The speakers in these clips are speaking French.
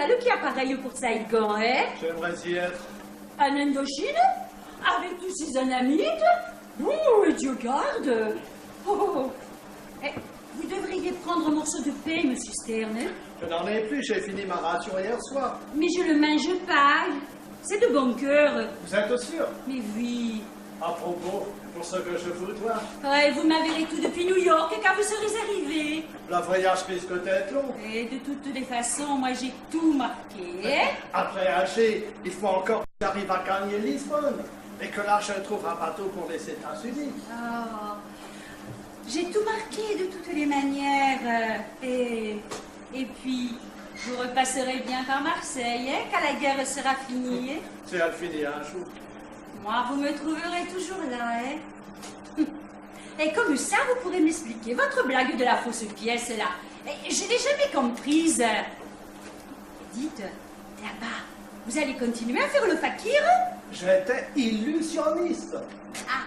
Centrale qui a pareil pour Saigon, hein? J'aimerais y être. En Indochine? Avec tous ces anamites? Oh, Dieu garde! Oh. Eh, vous devriez prendre un morceau de pain, monsieur Stern. Hein? Je n'en ai plus, j'ai fini ma ration hier soir. Mais je le mange pas. C'est de bon cœur. Vous êtes sûr? Mais oui. À propos, pour ce que je vous dois. Ouais, vous m'avez tout depuis New York quand vous serez arrivé. Le voyage risque d'être long. Et de toutes les façons, moi j'ai tout marqué. Hein? Après Alger, il faut encore que j'arrive à gagner Lisbonne. Et que là, je trouve un bateau pour les États-Unis. Oh. J'ai tout marqué de toutes les manières. Et puis, vous repasserez bien par Marseille, hein, quand la guerre sera finie. Hein? Si elle finit un jour. Moi, vous me trouverez toujours là, hein. Et comme ça, vous pourrez m'expliquer votre blague de la fausse pièce, là. Je l'ai jamais comprise. Dites, là-bas, vous allez continuer à faire le fakir? J'étais illusionniste. Ah.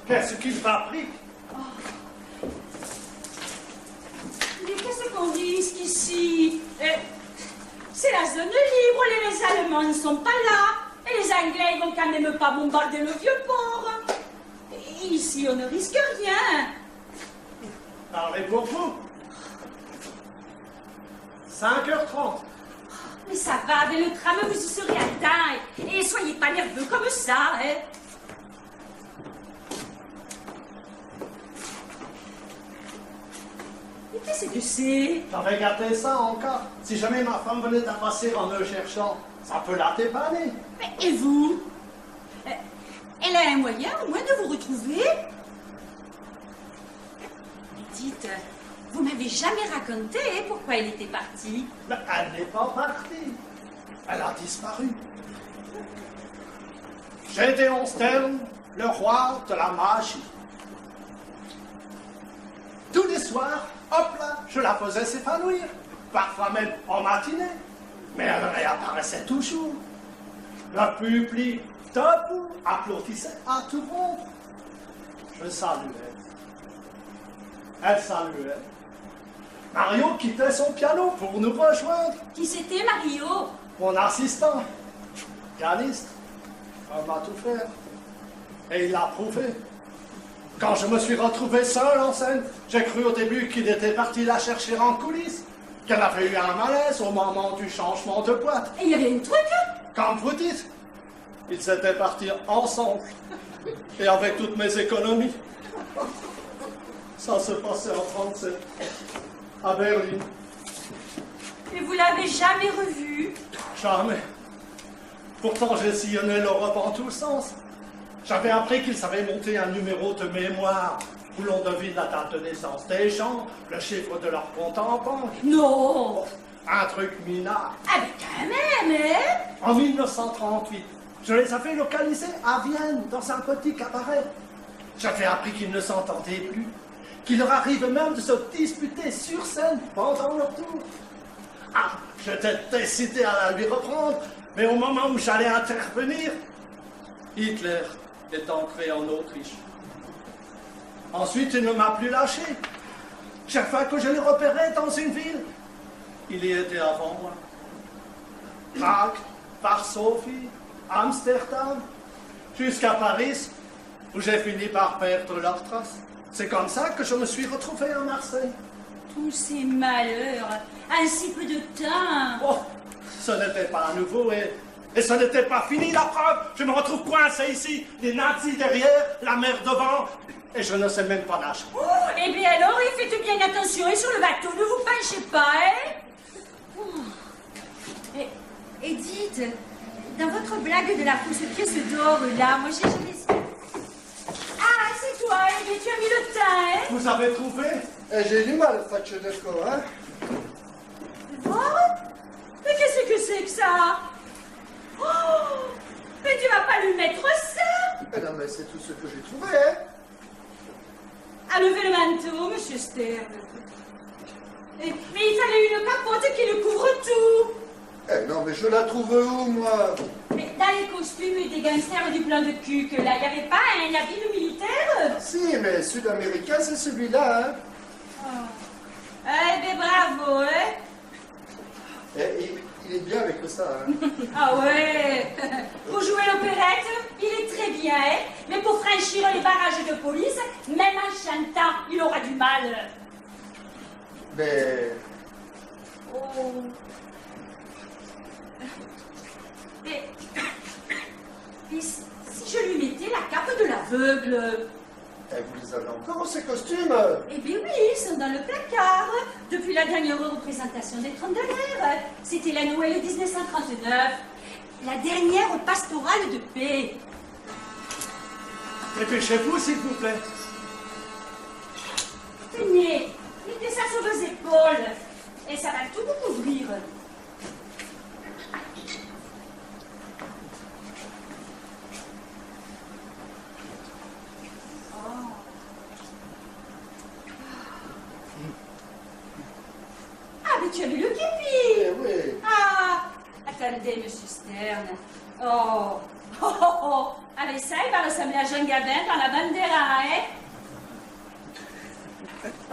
Qu'est-ce qu'il fabrique? Mais qu'est-ce qu'on risque ici? C'est la zone libre, les Allemands ne sont pas là. Et les Anglais ne vont quand même pas bombarder le vieux port. Et ici, on ne risque rien. Parlez pour vous. 5h30. Mais ça va, avec le tram, vous y serez à temps. Et soyez pas nerveux comme ça, hein. Mais qu'est-ce que c'est? J'avais gardé ça encore. Si jamais ma femme venait à passer en me cherchant, ça peut la dépanner. Mais et vous? Elle a un moyen au moins de vous retrouver? Mais dites, vous m'avez jamais raconté pourquoi elle était partie. Mais elle n'est pas partie. Elle a disparu. Gédéon Stern, le roi de la magie. Tous les soirs, hop là, je la faisais s'épanouir. Parfois même en matinée. Mais elle réapparaissait toujours. Le public, debout, applaudissait à tout rompre. Je saluais. Elle saluait. Mario quittait son piano pour nous rejoindre. Qui c'était, Mario? Mon assistant, pianiste, il m'a tout fait. Et il l'a prouvé. Quand je me suis retrouvé seul en scène, j'ai cru au début qu'il était parti la chercher en coulisses, qu'elle avait eu un malaise au moment du changement de boîte. Et il y avait un truc? Comme vous dites, ils étaient partis ensemble, et avec toutes mes économies. Ça se passait en 1937, à Berlin. Et vous l'avez jamais revu? Jamais. Pourtant, j'ai sillonné l'Europe en tous sens. J'avais appris qu'ils savaient monter un numéro de mémoire où l'on devine la date de naissance des gens, le chiffre de leur compte en banque. Non! Un truc minable. Ah, mais quand même, hein? En 1938, je les avais localisés à Vienne, dans un petit cabaret. J'avais appris qu'ils ne s'entendaient plus, qu'il leur arrive même de se disputer sur scène pendant leur tour. Ah, j'étais décidé à lui reprendre, mais au moment où j'allais intervenir, Hitler est entré en Autriche. Ensuite, il ne m'a plus lâché. Chaque fois que je le repérais dans une ville, il y était avant moi. Prague, Varsovie, Amsterdam, jusqu'à Paris, où j'ai fini par perdre leurs traces. C'est comme ça que je me suis retrouvé à Marseille. Tous ces malheurs, en si peu de temps. Oh, ce n'était pas nouveau et ce n'était pas fini la preuve. Je me retrouve coincé ici, les nazis derrière, la mer devant, et je ne sais même pas nager. Oh, eh bien alors, faites bien attention et sur le bateau, ne vous penchez pas, hein? Oh. Et dites, dans votre blague de la fausse pièce d'or, là, moi j'ai jamais su. Ah, c'est toi, eh bien tu as mis le teint, hein? Vous avez trouvé? J'ai du mal, faccio del co, hein? Voir? Mais qu'est-ce que c'est que ça? Oh! Mais tu vas pas lui mettre ça? Eh non, mais c'est tout ce que j'ai trouvé, hein? Enlevez le manteau, monsieur Stern. Mais il fallait une capote qui le couvre tout. Eh non, mais je la trouve où, moi? Mais dans les costumes des gangsters du plan de Cuc, là, il n'y avait pas un habit militaire? Si, mais sud-américain, c'est celui-là, hein? Oh. ça. Hein. Ah ouais. Pour jouer l'opérette, il est très bien, hein. Mais pour franchir les barrages de police, même en chantant, il aura du mal. Mais Oh. Mais si je lui mettais la cape de l'aveugle? vous les avez encore, ces costumes? Eh bien oui, ils sont dans le placard. Depuis la dernière représentation des 30 de l'air. C'était la Noël 1939. La dernière pastorale de paix. Dépêchez-vous, s'il vous plaît. Tenez, mettez ça sur vos épaules. Et ça va tout vous couvrir. Ah, mais tu as vu le képi? Eh oui. Ah, attendez, monsieur Stern. Oh, oh, oh, oh. Avec ça, il va ressembler à Jean Gabin dans la bandera, hein?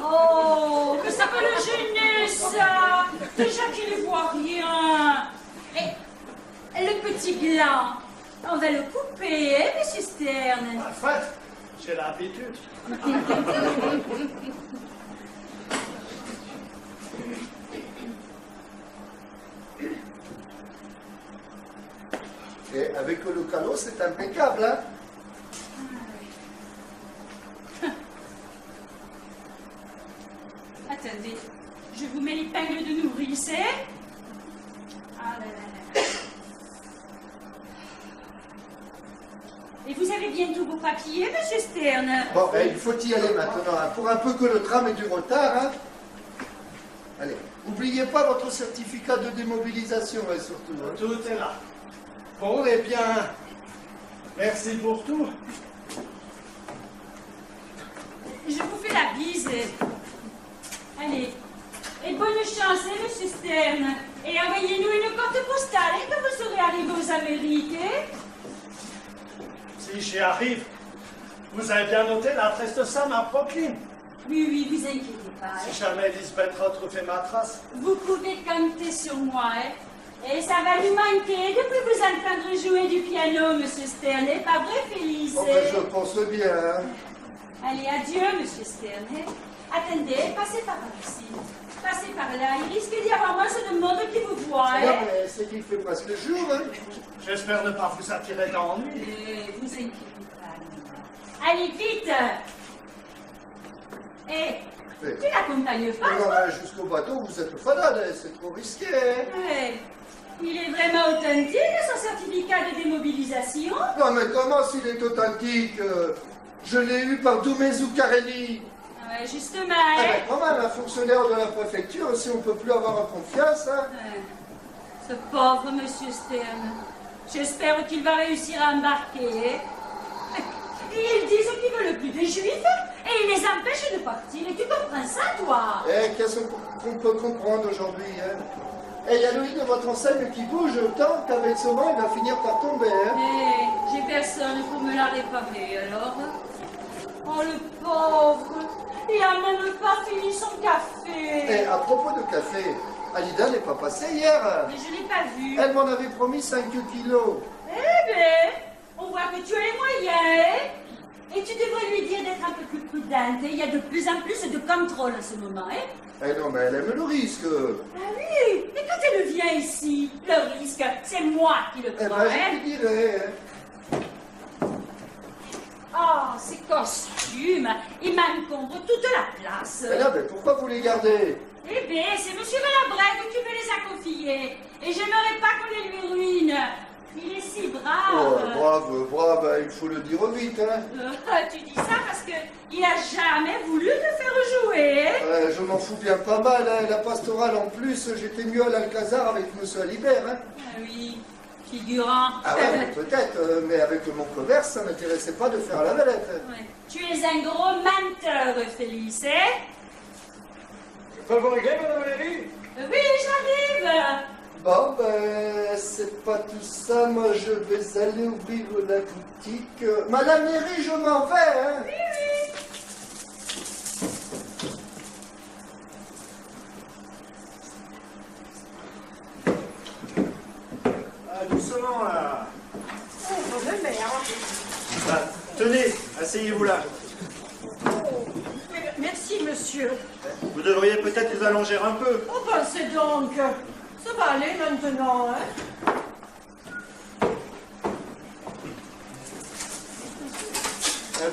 Oh, mais ça peut le gêner, ça. Déjà qu'il ne voit rien. Et le petit gland, on va le couper, hein, monsieur Stern? Enfin, j'ai l'habitude. Et avec le calot, c'est impeccable, hein? Attendez, je vous mets l'épingle de nourrice, hein? Ah là là là. Et vous avez bien tous vos papiers, monsieur Stern? Bon, ben, il faut y aller maintenant, hein, pour un peu que le tram ait du retard, hein? Allez, n'oubliez pas votre certificat de démobilisation, hein, surtout. Hein. Tout est là. Bon, eh bien, merci pour tout. Je vous fais la bise. Allez, et bonne chance, hein, monsieur Stern. Et envoyez-nous une carte postale, hein, quand vous serez arrivé aux Amériques, hein? Si j'y arrive, vous avez bien noté l'adresse de Sam à Brooklyn. Oui, oui, vous inquiétez pas, hein. Si jamais Lisbeth retrouve ma trace. Vous pouvez compter sur moi, hein. Et ça va lui manquer de plus vous entendre jouer du piano, monsieur Stern, n'est pas vrai, Félix? Bon, ben, je pense bien, hein. Allez, adieu, monsieur Stern, hein. Attendez, passez par ici. Passez par là, il risque d'y avoir moins de monde qui vous voit, Non, hein. mais c'est qu'il fait presque jour, hein. J'espère ne pas vous attirer d'ennui. Vous inquiétez pas. Allez, vite. Tu l'accompagnes pas, Non, toi? mais jusqu'au bateau, vous êtes fanade, hein, c'est trop risqué, hein. Ouais. Il est vraiment authentique, son certificat de démobilisation? Non, mais comment s'il est authentique? Je l'ai eu par Doumé Zoukarelli. Ouais, justement, Ah, hein. ben, quand même, un fonctionnaire de la préfecture, si on peut plus avoir confiance, hein. Ouais. Ce pauvre monsieur Stern. J'espère qu'il va réussir à embarquer. Et ils disent qu'ils veulent plus des juifs et ils les empêchent de partir. Et tu comprends ça, toi? Eh, qu'est-ce qu'on peut comprendre aujourd'hui, hein? Eh, il y a le lit de votre enseigne qui bouge tant qu'avec ce vent, il va finir par tomber, hein? Eh, j'ai personne pour me la réparer, alors. Oh, le pauvre. Il a même pas fini son café. Eh, à propos de café, Alida n'est pas passée hier. Mais je l'ai pas vu. Elle m'en avait promis 5 kilos. Eh ben, on voit que tu as les moyens, hein? Et tu devrais lui dire d'être un peu plus prudente. Il y a de plus en plus de contrôle en ce moment, hein? Eh non, mais elle aime le risque. Ah oui, et quand elle vient ici, le risque, c'est moi qui le Eh prends, ben, hein? je lui dirai, hein. Oh, ces costumes, ils m'encombrent toute la place. Eh non, mais pourquoi vous les gardez? Eh bien, c'est monsieur Malabrègue qui me les a confiés. Et j'aimerais pas qu'on les lui ruine. Il est si Oh, brave. brave, il faut le dire vite, hein. Tu dis ça parce qu'il a jamais voulu te faire jouer. Je m'en fous bien pas mal, hein. La pastorale en plus, j'étais mieux à l'Alcazar avec monsieur Alibert, hein. Ah oui, figurant. Ah ouais, peut-être, mais avec mon commerce, ça m'intéressait pas de faire la valette. Ouais. Tu es un gros menteur, Félix, hein? Je peux vous régler, madame Valérie? Oui, j'arrive. Bon, ben, c'est pas tout ça, moi je vais aller ouvrir la boutique. Madame Mairie, je m'en vais, hein. Oui, oui. doucement, là. Oh, bonne mère. Ah, tenez, asseyez-vous là. Merci, monsieur. Vous devriez peut-être vous allonger un peu. Oh, pensez donc. Ça va aller maintenant, hein?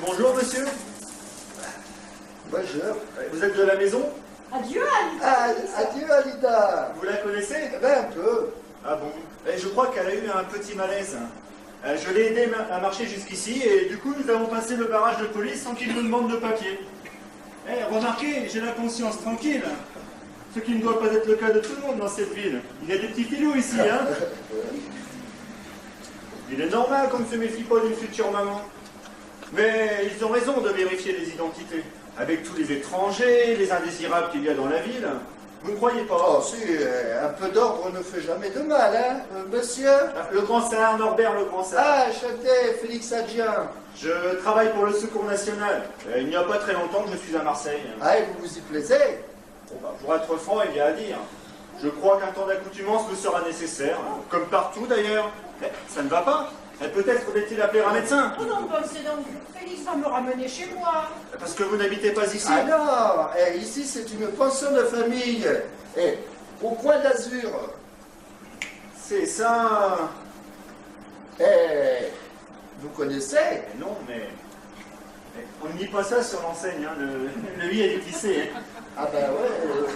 Bonjour, monsieur. Bonjour. Vous êtes de la maison? Adieu, Alice. Ah, adieu, Alida. Vous la connaissez? Eh ben, un peu. Ah bon? Je crois qu'elle a eu un petit malaise. Je l'ai aidé à marcher jusqu'ici et du coup nous avons passé le barrage de police sans qu'il nous demande de papier. Remarquez, j'ai la conscience tranquille. Ce qui ne doit pas être le cas de tout le monde dans cette ville. Il y a des petits filous ici, hein? Il est normal qu'on ne se méfie pas d'une future maman. Mais ils ont raison de vérifier les identités. Avec tous les étrangers, les indésirables qu'il y a dans la ville. Vous ne croyez pas? Oh, si, un peu d'ordre ne fait jamais de mal, hein, monsieur? Le grand Saint, Norbert le grand Saint. Ah, Châtelet, Félix Adjien. Je travaille pour le Secours National. Il n'y a pas très longtemps que je suis à Marseille. Ah, et vous vous y plaisez? Bon, pour être franc, il y a à dire. Je crois qu'un temps d'accoutumance me sera nécessaire, comme partout d'ailleurs. Mais ça ne va pas. Peut-être faudrait-il appeler un médecin. Oh non, pensez donc. Félix va me ramener chez moi. Parce que vous n'habitez pas ici. Ah non, ici c'est une pension de famille. Au coin d'Azur. C'est ça. Vous connaissez? Non, mais on ne dit pas ça sur l'enseigne. Hein. Le i est glissé. Hein. Ah ben ouais.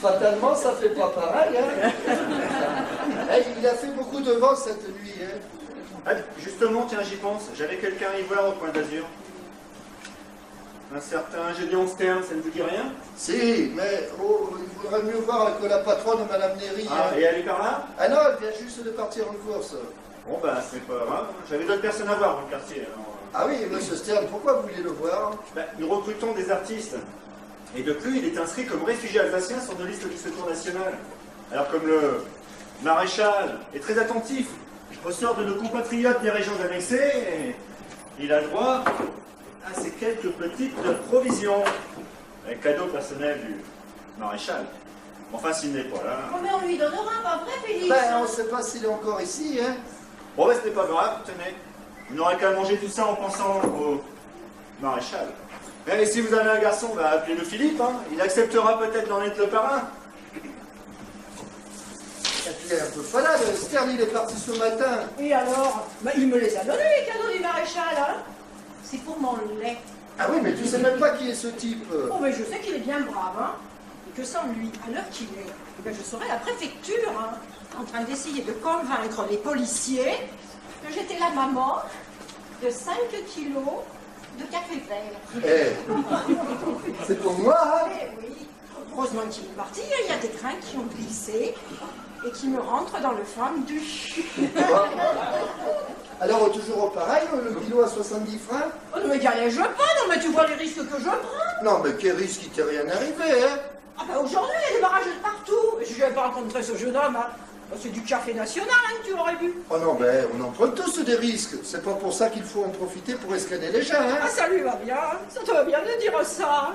Fatalement, ça fait pas pareil. Hein. Il a fait beaucoup de vent cette nuit. Hein. Ah, justement, tiens, j'y pense. J'avais quelqu'un à y voir au coin d'Azur. Un certain Gédéon Stern, ça ne vous dit rien? Si, mais il faudrait mieux voir que la patronne, Madame Néry. Ah, et elle est par là? Ah non, elle vient juste de partir en course. Bon, bah, c'est pas grave. J'avais d'autres personnes à voir dans le quartier. Alors... Ah oui, monsieur Stern, pourquoi vous voulez le voir? Nous recrutons des artistes. Et de plus, il est inscrit comme réfugié alsacien sur nos listes du Secours National. Alors, comme le maréchal est très attentif au sort de nos compatriotes des régions annexées, il a droit à ces quelques petites provisions. Un cadeau personnel du maréchal. Enfin, s'il n'est pas là. Oh, mais on lui donnera, pas vrai, Félix? On ne sait pas s'il est encore ici, hein. Bon, ce n'est pas grave, tenez. Vous n'aurez qu'à manger tout ça en pensant au maréchal. Et si vous avez un garçon, appelez-le Philippe, hein. Il acceptera peut-être d'en être le parrain. Il est un peu falade, Stern, il est parti ce matin. Et alors? Il me les a donnés, les cadeaux du maréchal, hein? C'est pour mon lait. Ah oui, mais tu sais même pas qui est ce type. Oh, mais je sais qu'il est bien brave, hein? Et que sans lui, à l'heure qu'il est, je serais à la préfecture, hein, en train d'essayer de convaincre les policiers que j'étais la maman de 5 kilos de café vert. C'est pour moi, hein? Eh oui. Heureusement qu'il est parti, il y a des grains qui ont glissé et qui me rentrent dans le fendu. Alors, toujours pareil, le kilo à 70 francs? Oh non, mais galéje pas, non, mais tu vois les risques que je prends. Non, mais quel risque, il t'est rien arrivé, hein? Ah ben aujourd'hui, il y a des barrages de partout. Je n'avais pas rencontré ce jeune homme, hein. C'est du café national, hein, que tu aurais vu. Oh non, on en prend tous des risques. C'est pas pour ça qu'il faut en profiter pour escaner les gens, hein? Ah, ça lui va bien, ça te va bien de dire ça.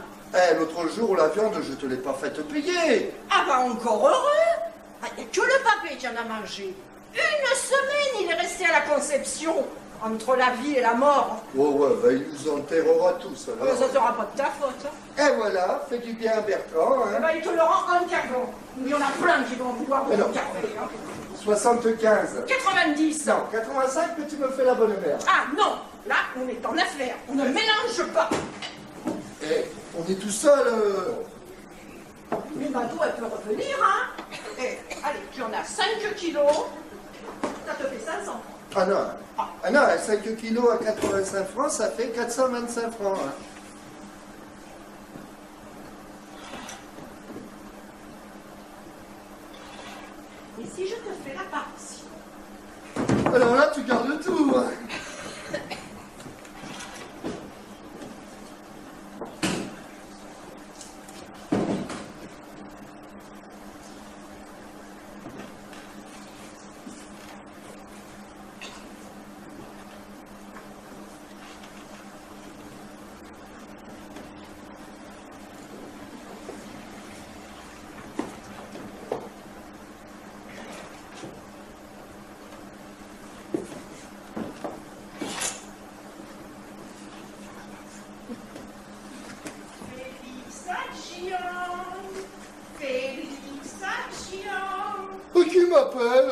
L'autre jour, la viande, je te l'ai pas faite payer. Ah bah encore heureux. Ah, il n'y a que le papé qui en a mangé. Une semaine, il est resté à la conception, entre la vie et la mort. Ouais, il nous enterrera tous, alors. Ça ne sera pas de ta faute. Et voilà, fais du bien à Bertrand, Eh hein? ben, il te le rend entièrement. Il y en a plein qui vont vouloir Mais non. vous garder. Hein. 75. 90. Non, 85, mais tu me fais la bonne mère. Ah non, là, on est en affaire. On ne mélange pas. On est tout seul. Mais Mado, elle peut revenir, hein. Allez, tu en as 5 kilos. Ça te fait 500. Ah non, 5 kilos à 85 francs, ça fait 425 francs. Hein. Et si je te fais la partition? Alors là, tu gardes tout. Hein. qui m'appelle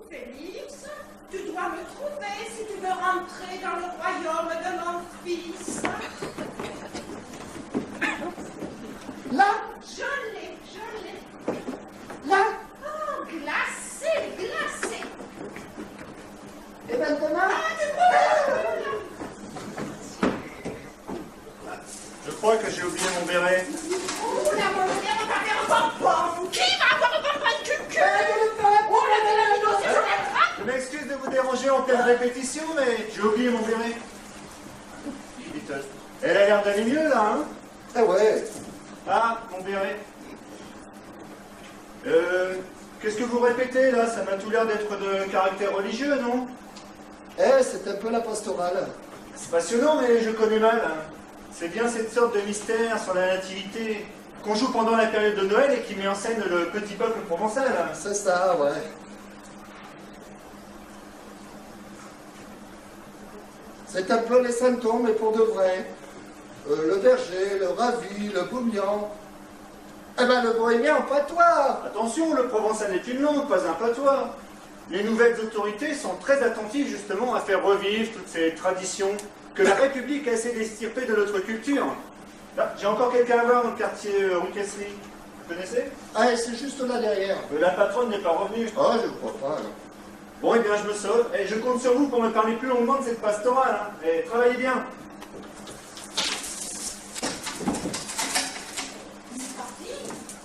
Félix, tu dois me trouver si tu veux rentrer dans le royaume de mon fils. Là Je l'ai. Là Oh, glacé, glacé. Et maintenant Je crois que j'ai oublié mon béret. Oh, la monnaie va faire un bonbon. Qui va avoir un bonbon de cul? Oh, la Mélanie, si je l'attrape. Je m'excuse de vous déranger en pleine répétition, mais j'ai oublié mon béret. Dites, elle a l'air d'aller mieux, là, hein? Ah ouais. Ah, mon béret. Qu'est-ce que vous répétez, là? Ça m'a tout l'air d'être de caractère religieux, non? C'est un peu la pastorale. C'est passionnant, mais je connais mal. Hein. C'est bien cette sorte de mystère sur la nativité qu'on joue pendant la période de Noël et qui met en scène le petit peuple provençal. Hein. C'est ça, ouais. C'est un peu les symptômes, mais pour de vrai. Le berger, le ravi, le bougnan. Eh ben, le bohémien en patois. Attention, le provençal est une langue, pas un patois. Les nouvelles autorités sont très attentives justement à faire revivre toutes ces traditions que la République a essayé d'extirper de notre culture. Là, j'ai encore quelqu'un à voir dans le quartier rue Casserie. Vous connaissez? Ah, c'est juste là derrière. La patronne n'est pas revenue. Ah, je crois pas, non. Bon, eh bien, je me sauve. Et je compte sur vous pour me parler plus longuement de cette pastorale. Hein. Et travaillez bien.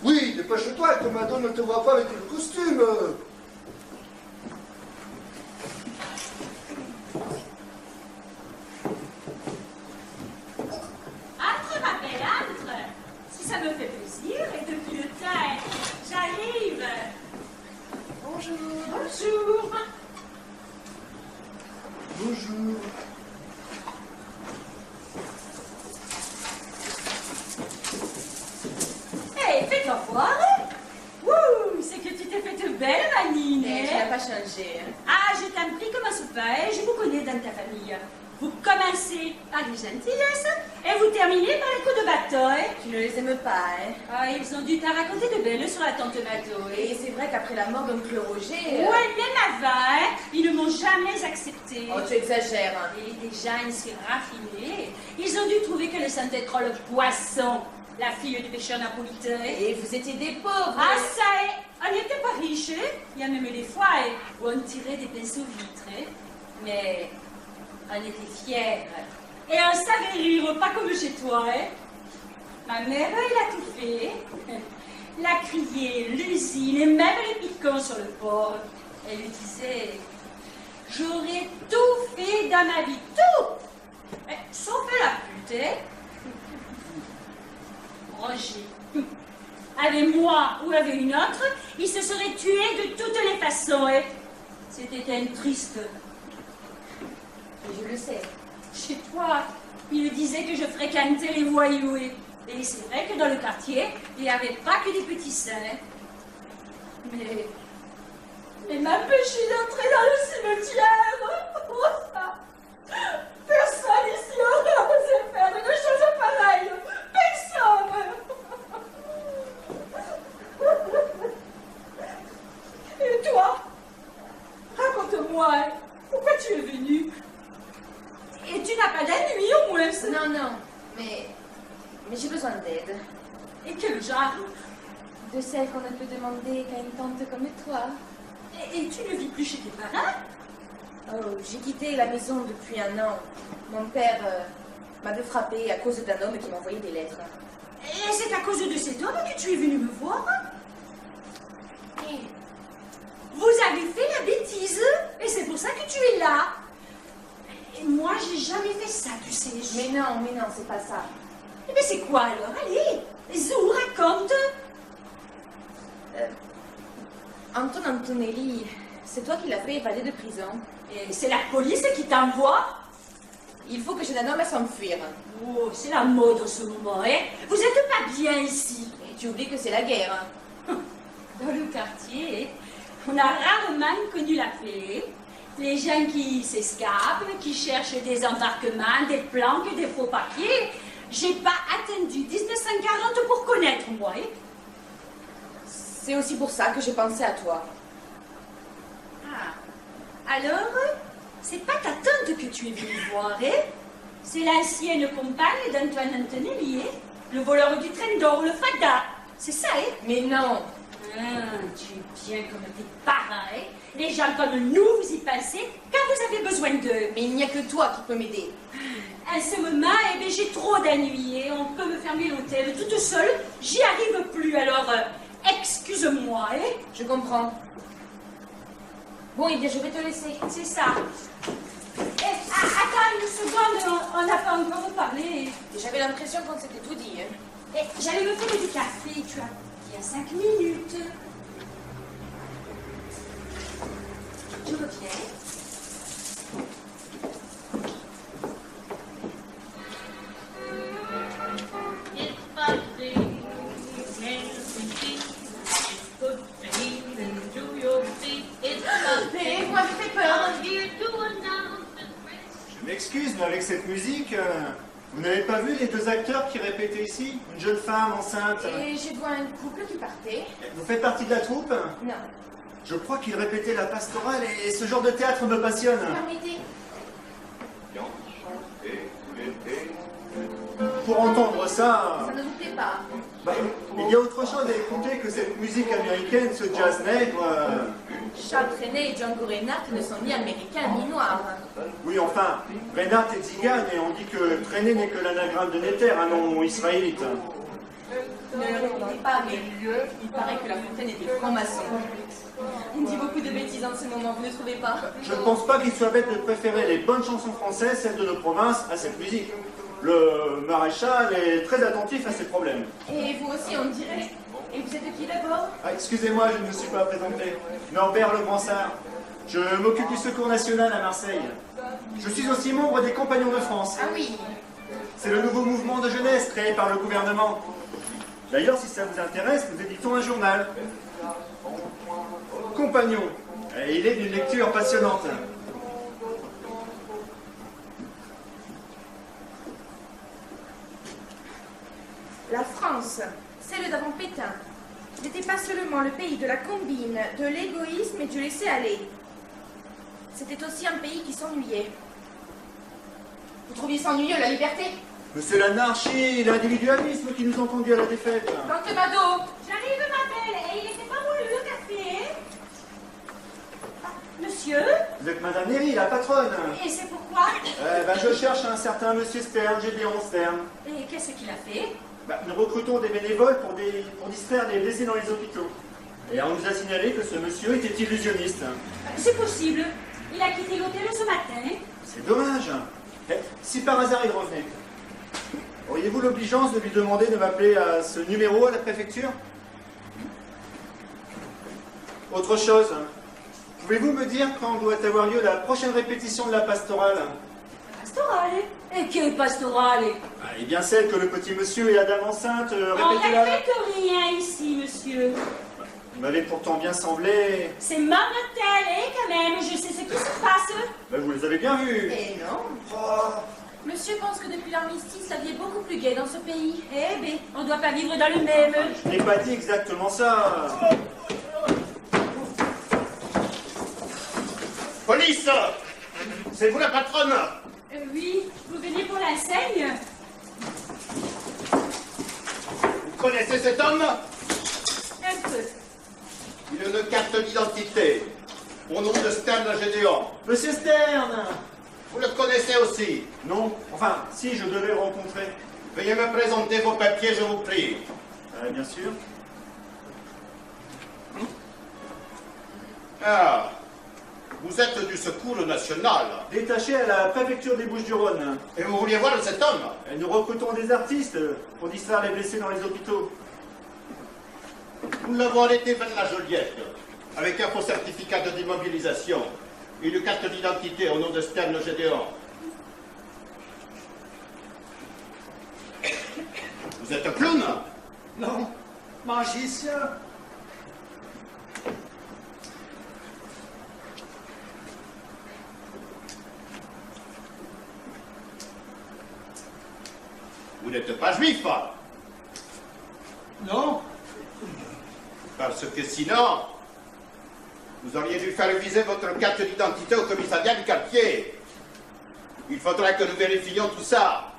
Oui, dépêche-toi, que Madone ne te voit pas avec le costume. Entre, ma belle, entre. Si ça me fait plaisir, et depuis le temps, j'arrive. Bonjour. Bonjour. Bonjour. Hé, fais-toi voir. Ouh, c'est que tu t'es faite belle, ma Nine. Mais tu n'as pas changé. Ah, je t'aime pris comme un souper, je vous connais dans ta famille. Vous commencez par les gentillesses et vous terminez par les coups de bâton. Tu ne les aimes pas, hein? Ah, ils ont dû t'en raconter de belles sur la tante Mato. Et c'est vrai qu'après la mort d'oncle Roger... Ouais, même avant, ils ne m'ont jamais accepté. Oh, tu exagères. Hein. Et des gens si raffinés, ils ont dû trouver que le sentait trop le poisson, la fille du pêcheur napolitain. Et vous étiez des pauvres. Ah, ça est, on n'était pas riches, hein. Il y a même des fois où on tirait des pinceaux vitres, hein. Mais on était fiers. Et on savait rire, pas comme chez toi, hein. Ma mère, elle a tout fait. La criée, l'usine et même les piquants sur le port. Elle lui disait, j'aurais tout fait dans ma vie, tout. Sauf la pute, hein. Roger. Avec moi ou avec une autre, il se serait tué de toutes les façons. Hein. C'était un triste. Et je le sais. Chez toi, il disait que je fréquentais les voyous. Et c'est vrai que dans le quartier, il n'y avait pas que des petits seins. Mais m'empêcher d'entrer dans le cimetière. Personne ici n'aurait osé faire de choses pareilles. Personne. Et toi, raconte-moi, pourquoi tu es venu? Et tu n'as pas d'ennui au moins? Non, non, mais j'ai besoin d'aide. Et quel genre? De celle qu'on ne peut demander qu'à une tante comme toi. Et tu ne vis plus chez tes parents? Oh, j'ai quitté la maison depuis 1 an. Mon père m'avait frappé à cause d'un homme qui m'envoyait des lettres. Et c'est à cause de cet homme que tu es venu me voir? Et vous avez fait la bêtise, et c'est pour ça que tu es là. Et moi, j'ai jamais fait ça, tu sais. Mais non, c'est pas ça. Mais c'est quoi alors? Allez, Zou, raconte. Anton Antonelli, c'est toi qui l'as fait évader de prison. Et c'est la police qui t'envoie? Il faut que je la nomme à s'enfuir. Oh, c'est la mode en ce moment, hein? Vous êtes pas bien ici. Et tu oublies que c'est la guerre. Dans le quartier, on a rarement connu la paix. Les gens qui s'escapent, qui cherchent des embarquements, des planques et des faux papiers. J'ai pas attendu 1940 pour connaître, moi. Hein? C'est aussi pour ça que j'ai pensé à toi. Alors, c'est pas ta tante que tu es venue voir, hein? C'est l'ancienne compagne d'Antoine Antonelli, hein? Le voleur du train d'or, le fada. C'est ça, hein? Mais non. Ah, tu es bien comme tes parents, hein? Les gens comme nous, vous y pensez quand vous avez besoin d'eux. Mais il n'y a que toi qui peux m'aider. À ce moment, eh bien, j'ai trop d'ennuis, et on peut me fermer l'hôtel toute seule. J'y arrive plus, alors excuse-moi, hein? Je comprends. Bon, eh bien, je vais te laisser. C'est ça. Attends une seconde, on n'a pas encore parlé. J'avais l'impression qu'on s'était tout dit. Hein. J'allais me faire du café, tu as il y a 5 minutes. Je reviens. Mais vous m'avez fait peur. Je m'excuse, mais avec cette musique, vous n'avez pas vu les deux acteurs qui répétaient ici? Une jeune femme enceinte. Et j'ai vu un couple qui partait. Vous faites partie de la troupe? Non. Je crois qu'ils répétaient la pastorale et ce genre de théâtre me passionne. Permettez. Pour entendre ça, Ça ne vous plaît pas. bah, il y a autre chose à écouter que cette musique américaine, ce jazz nègre. Charles Trenet et Django Reinhardt ne sont ni américains ni noirs. Oui, enfin, Reinhardt est tzigane et on dit que Trenet n'est que l'anagramme de Néter, un nom israélite. Ne le répétez pas, mais il paraît que La Fontaine était franc-maçon. On dit beaucoup de bêtises en ce moment, vous ne trouvez pas? Je ne pense pas qu'il soit bête de préférer les bonnes chansons françaises, celles de nos provinces, à cette musique. Le maréchal est très attentif à ces problèmes. Et vous aussi, on dirait. Et vous êtes qui d'abord? Ah, excusez-moi, je ne me suis pas présenté. Norbert Le Bransard. Je m'occupe du Secours National à Marseille. Je suis aussi membre des Compagnons de France. Ah oui. C'est le nouveau mouvement de jeunesse créé par le gouvernement. D'ailleurs, si ça vous intéresse, nous éditons un journal. Compagnon. Et il est d'une lecture passionnante. La France, celle d'avant Pétain, n'était pas seulement le pays de la combine, de l'égoïsme et du laisser-aller. C'était aussi un pays qui s'ennuyait. Vous trouviez ça ennuyeux, la liberté? Mais c'est l'anarchie, l'individualisme qui nous ont conduits à la défaite. Tante Mado, J'arrive, ma belle. Et il n'était pas voulu, le café. Ah, monsieur? Vous êtes Madame Néry, la patronne. Et c'est pourquoi? Je cherche un certain monsieur Stern, Gédéon Stern. Et qu'est-ce qu'il a fait? Nous recrutons des bénévoles pour distraire les blessés dans les hôpitaux. Et on nous a signalé que ce monsieur était illusionniste. C'est possible. Il a quitté l'hôtel ce matin. C'est dommage. Si par hasard il revenait, auriez-vous l'obligeance de lui demander de m'appeler à ce numéro à la préfecture? Autre chose, pouvez-vous me dire quand doit avoir lieu la prochaine répétition de la pastorale? Pastorale. Et quelle pastorale? Eh bien celle que le petit monsieur et la dame enceinte On répétaient là. répète rien ici, monsieur. Vous m'avez pourtant bien semblé. C'est mon hôtel, hein, quand même. Je sais ce qui se passe. Vous les avez bien vus. et non. Oh. Monsieur pense que depuis l'armistice, la vie est beaucoup plus gaie dans ce pays. Eh bien, on ne doit pas vivre dans le même. Je n'ai pas dit exactement ça. Police! C'est vous la patronne? Oui, vous venez pour l'enseigne? Vous connaissez cet homme? Un peu. Il a une carte d'identité. Au nom de Stern Gédéon. Monsieur Stern. Vous le connaissez aussi? Non, enfin, si, je devais le rencontrer. Veuillez me présenter vos papiers, je vous prie. Bien sûr. Ah, vous êtes du Secours National. Détaché à la préfecture des Bouches-du-Rhône. Et vous vouliez voir cet homme? Et nous recrutons des artistes pour distraire les blessés dans les hôpitaux. Nous l'avons arrêté vers la Joliette, avec un faux certificat de démobilisation et une carte d'identité au nom de Stern Gédéon. Vous êtes un clown? Non, magicien. Vous n'êtes pas juif? Non, Parce que sinon, Vous auriez dû faire viser votre carte d'identité au commissariat du quartier. Il faudra que nous vérifions tout ça.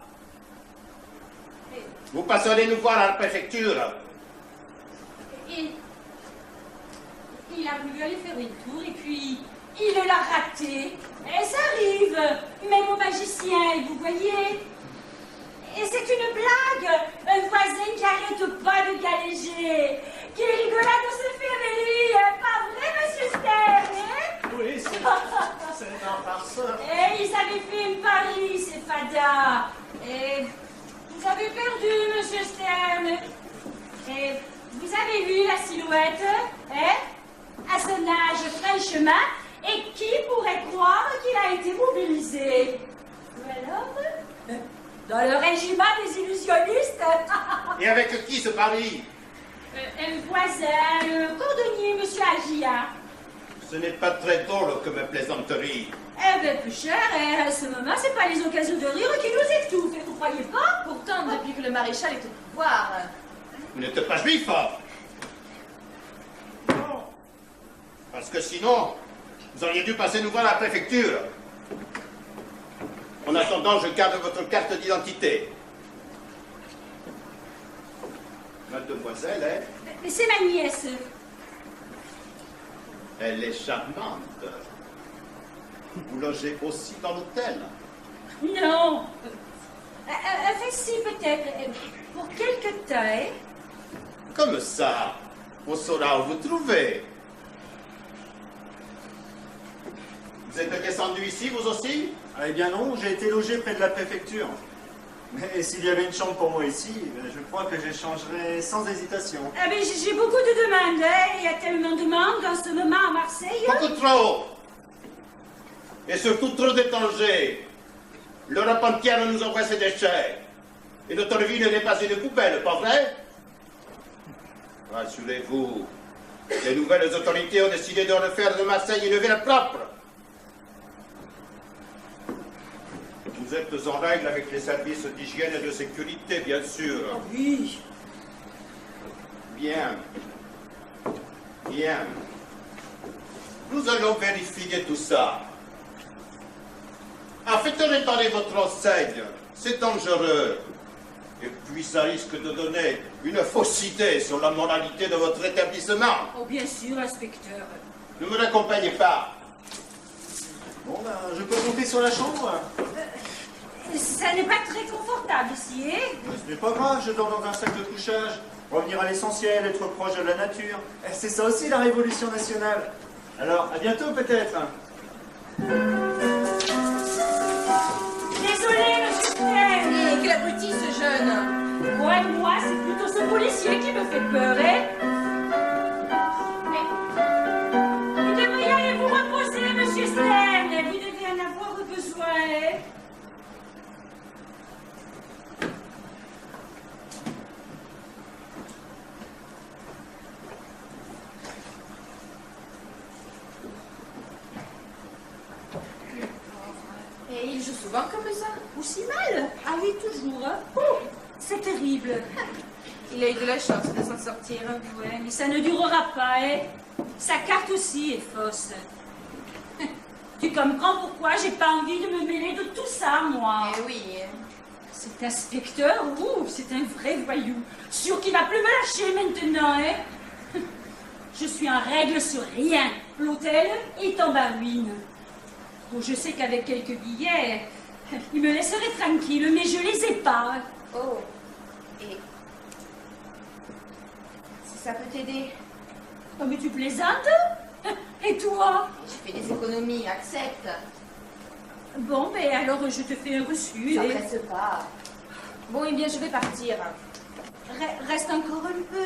Vous passerez nous voir à la préfecture. Il a voulu aller faire une tour et puis il l'a raté. Et ça arrive, même au magicien, vous voyez. Et c'est une blague, un voisin qui arrête pas de galéger. Quelle rigolade de se faire élire, pas vrai, monsieur Stern, hein? Oui, c'est un farceur. Et ils avaient fait un pari, ces fadas. Et vous avez perdu, monsieur Stern. Et vous avez vu la silhouette, hein? À son âge, franchement, et qui pourrait croire qu'il a été mobilisé? Ou alors, dans le régiment des illusionnistes? Et avec qui ce pari? Un voisin, un cordonnier, monsieur Agia. Ce n'est pas très drôle comme plaisanterie. Eh bien, plus cher, et à ce moment, c'est pas les occasions de rire qui nous étouffent, vous croyez pas? Pourtant, depuis que le maréchal est au pouvoir, Vous n'êtes pas juif, hein? Non. Parce que sinon, vous auriez dû passer nous voir à la préfecture. En attendant, je garde votre carte d'identité. Mademoiselle, hein? Mais c'est ma nièce. Elle est charmante. Vous logez aussi dans l'hôtel? Non. Enfin, si, peut-être. Pour quelque temps, hein? Comme ça, on saura où vous trouver. Vous êtes descendu ici, vous aussi? Ah, eh bien non, j'ai été logé près de la préfecture. Mais s'il y avait une chambre pour moi ici, je crois que j'échangerais sans hésitation. Ah ben, j'ai beaucoup de demandes, hein. Il y a tellement de monde en ce moment à Marseille. Beaucoup trop. Et surtout trop d'étrangers. L'Europe entière nous envoie ses déchets. Et notre ville n'est pas une poubelle, pas vrai? Rassurez-vous, les nouvelles autorités ont décidé de refaire de Marseille une ville propre. Vous êtes en règle avec les services d'hygiène et de sécurité, bien sûr. Oui. Bien. Bien. Nous allons vérifier tout ça. En fait, réparer votre enseigne, c'est dangereux. Et puis, ça risque de donner une fausse idée sur la moralité de votre établissement. Oh, bien sûr, inspecteur. Ne me l'accompagnez pas. Bon, ben, je peux compter sur la chambre? Ça n'est pas très confortable ici, hein? Ce n'est pas grave, je dors dans un sac de couchage. Revenir à l'essentiel, être proche de la nature. C'est ça aussi la révolution nationale. Alors, à bientôt peut-être. Désolé, monsieur Stern. et quel abruti ce jeune! Moi, c'est plutôt ce policier qui me fait peur, hein? Mais vous devriez aller vous reposer, monsieur Stern. Vous devez en avoir besoin, hein? Et il joue souvent comme ça. Aussi mal? Ah oui, toujours, hein? Oh, c'est terrible. Il a eu de la chance de s'en sortir. Ouais, mais ça ne durera pas, hein? Sa carte aussi est fausse. Tu comprends pourquoi j'ai pas envie de me mêler de tout ça, moi? Eh oui. Cet inspecteur, c'est un vrai voyou. Sûr qu'il va plus me lâcher maintenant, hein? Je suis en règle sur rien. L'hôtel est en ruine. Oh, je sais qu'avec quelques billets, il me laisserait tranquille, mais je les ai pas. Oh. Et si ça peut t'aider, Oh, mais tu plaisantes? Et toi? j'ai fait des économies, accepte. Bon, ben alors je te fais un reçu. Ça Et... presse pas. Bon, eh bien, je vais partir. Reste encore un peu.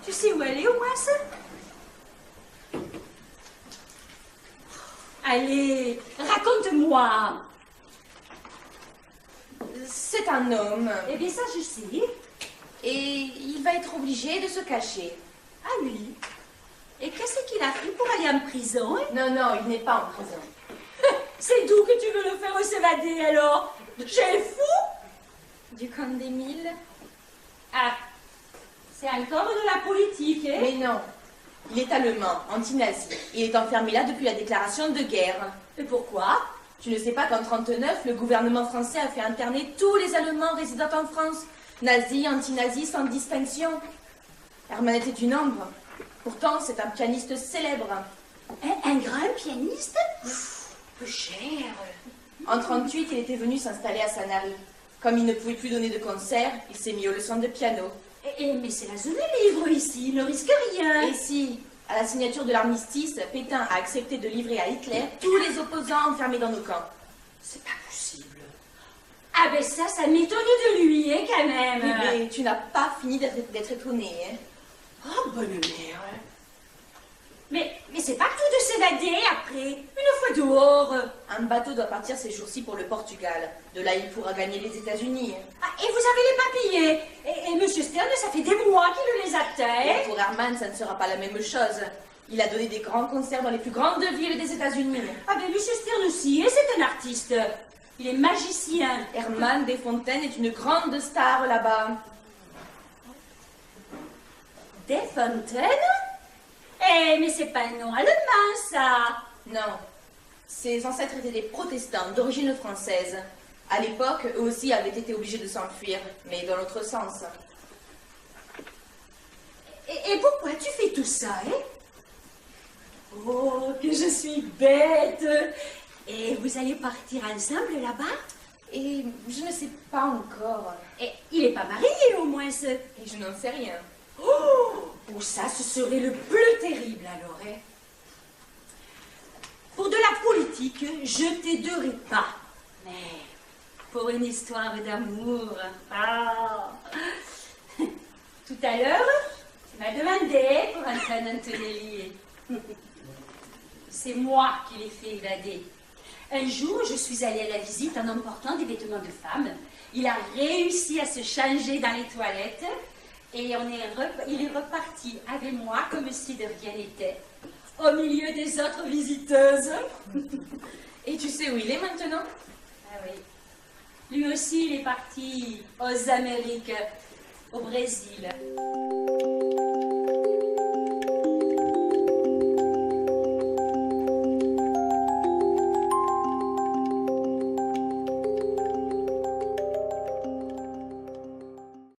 Tu sais où elle est, au moins ça? Allez, raconte-moi. C'est un homme. Eh bien, ça, je sais. Et il va être obligé de se cacher. Ah oui. Et qu'est-ce qu'il a fait pour aller en prison, hein? Non, non, il n'est pas en prison. C'est d'où que tu veux le faire s'évader, alors? J'ai fou? Du camp des Mille. Ah, c'est encore de la politique, hein? Mais non, Il est allemand, anti-nazi. Il est enfermé là depuis la déclaration de guerre. Et pourquoi? Tu ne sais pas qu'en 1939, le gouvernement français a fait interner tous les Allemands résidant en France, nazis, anti-nazis, sans distinction. Hermann était une ombre. Pourtant, c'est un pianiste célèbre. Un grand pianiste? Peu cher. En 1938, il était venu s'installer à Sanary. Comme il ne pouvait plus donner de concert, il s'est mis aux leçons de piano. Mais c'est la zone libre ici, il ne risque rien. Et si, à la signature de l'armistice, Pétain a accepté de livrer à Hitler tous les opposants enfermés dans nos camps. C'est pas possible. Ah ben ça m'étonne de lui, hein, quand même. Oui, mais tu n'as pas fini d'être étonné, hein. Oh, bonne mère. Mais c'est pas tout de s'évader après, une fois dehors. Un bateau doit partir ces jours-ci pour le Portugal. De là, il pourra gagner les États-Unis. Ah, et vous avez les papiers. Et Monsieur Stern, ça fait des mois qu'il les attend. Et pour Hermann, ça ne sera pas la même chose. Il a donné des grands concerts dans les plus grandes villes des États-Unis. Ah ben Monsieur Stern aussi, et c'est un artiste. Il est magicien. Hermann Desfontaines est une grande star là-bas. Desfontaines? Mais c'est pas un nom allemand, ça. Non. Ses ancêtres étaient des protestants d'origine française. À l'époque, eux aussi avaient été obligés de s'enfuir, mais dans l'autre sens. Et pourquoi tu fais tout ça, hein? Oh, que je suis bête. Et vous allez partir ensemble là-bas? Et je ne sais pas encore. Et il n'est pas marié, au moins, ce... Et je n'en sais rien. Oh, ça, ce serait le plus terrible, alors, hein? Pour de la politique, je t'aiderai pas. Mais pour une histoire d'amour... Ah. Tout à l'heure, tu m'as demandé pour Antoine Antonelli. C'est moi qui l'ai fait évader. Un jour, je suis allée à la visite en emportant des vêtements de femme. Il a réussi à se changer dans les toilettes et il est reparti avec moi comme si de rien n'était, au milieu des autres visiteuses. Et tu sais où il est maintenant? Ah oui. Lui aussi, il est parti aux Amériques, au Brésil.